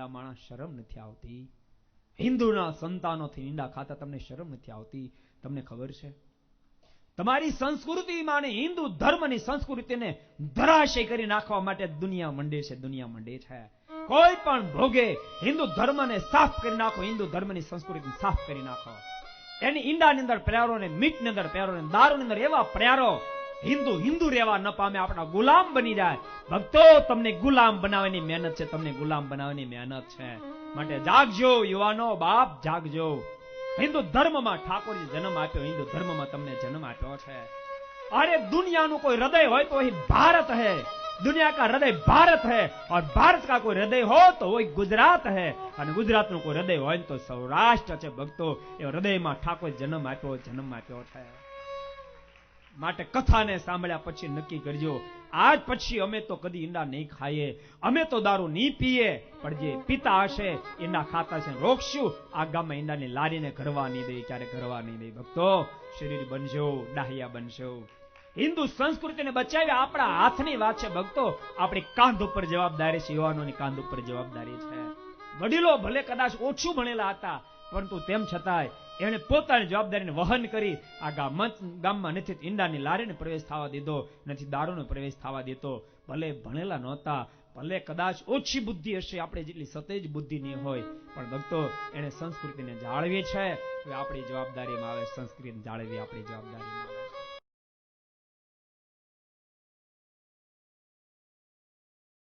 ભલા માણસ શરમ નથી આવતી? હિન્દુના સંતાનોથી ઈંડા ખાતા તમને શરમ નથી આવતી? તમને ખબર છે તમારી સંસ્કૃતિમાં હિન્દુ ધર્મની સંસ્કૃતિને ધરાશય કરી નાખવા માટે દુનિયા મંડે છે. કોઈ પણ ભોગે હિન્દુ ધર્મને સાફ કરી નાખો, હિન્દુ ધર્મની સંસ્કૃતિ સાફ કરી નાખો. એની ઈંડાની અંદર પ્યારો ને મીટની અંદર પ્યારો ને દારૂની અંદર એવા પ્યારો હિન્દુ રહેવા ન પામે, આપણા ગુલામ બની જાય. ભક્તો, તમને ગુલામ બનાવવાની મહેનત છે, તમને ગુલામ બનાવવાની મહેનત છે. માટે જાગજો યુવાનો, બાપ જાગજો. હિન્દુ ધર્મમાં ઠાકોરજી જન્મ આપ્યો, હિન્દુ ધર્મમાં તમને જન્મ આપ્યો છે. अरे दुनिया નું કોઈ હૃદય હોય તો वही भारत है, दुनिया का हृदय भारत है, और भारत का कोई हृदय हो तो वही गुजरात है, અને ગુજરાત નું કોઈ હૃદય હોય તો સૌરાષ્ટ્ર છે. ભક્તો, એ હૃદયમાં ઠાકોર જન્મ આપ્યો છે. માટે કથાને સાંભળ્યા પછી નક્કી કરજો, આજ પછી અમે તો કદી ઈંડા નહીં ખાઈએ, અમે તો દારૂ નહીં પીએ, પણ જે પિતા હશે ઈંડા ખાતા છે રોકશું. આ ગામમાં ઈંડાની લારીને ઘરવા નહીં દે, ક્યારે ઘરવા નહીં દે. ભક્તો, શરીર બનજો, ડાહ્યા બનશો. હિન્દુ સંસ્કૃતિને બચાવી આપણા હાથની વાત છે. ભક્તો, આપણી કાંધ ઉપર જવાબદારી છે, યુવાનોની કાંધ ઉપર જવાબદારી છે. વડીલો ભલે કદાચ ઓછું ભણેલા હતા, પરંતુ તેમ છતાંય એણે પોતાની જવાબદારીને વહન કરી આ ગામમાં નથી ઈંડાની લારીને પ્રવેશ થવા દીધો, નથી દારૂનો પ્રવેશ થવા દીધો. ભલે ભણેલા નહોતા, ભલે કદાચ ઓછી બુદ્ધિ હશે, આપણે જેટલી સતેજ બુદ્ધિ નહીં હોય, પણ ભક્તો એણે સંસ્કૃતિને જાળવી છે. આપણી જવાબદારીમાં આવે, સંસ્કૃતિને જાળવી આપણી જવાબદારીમાં આવે.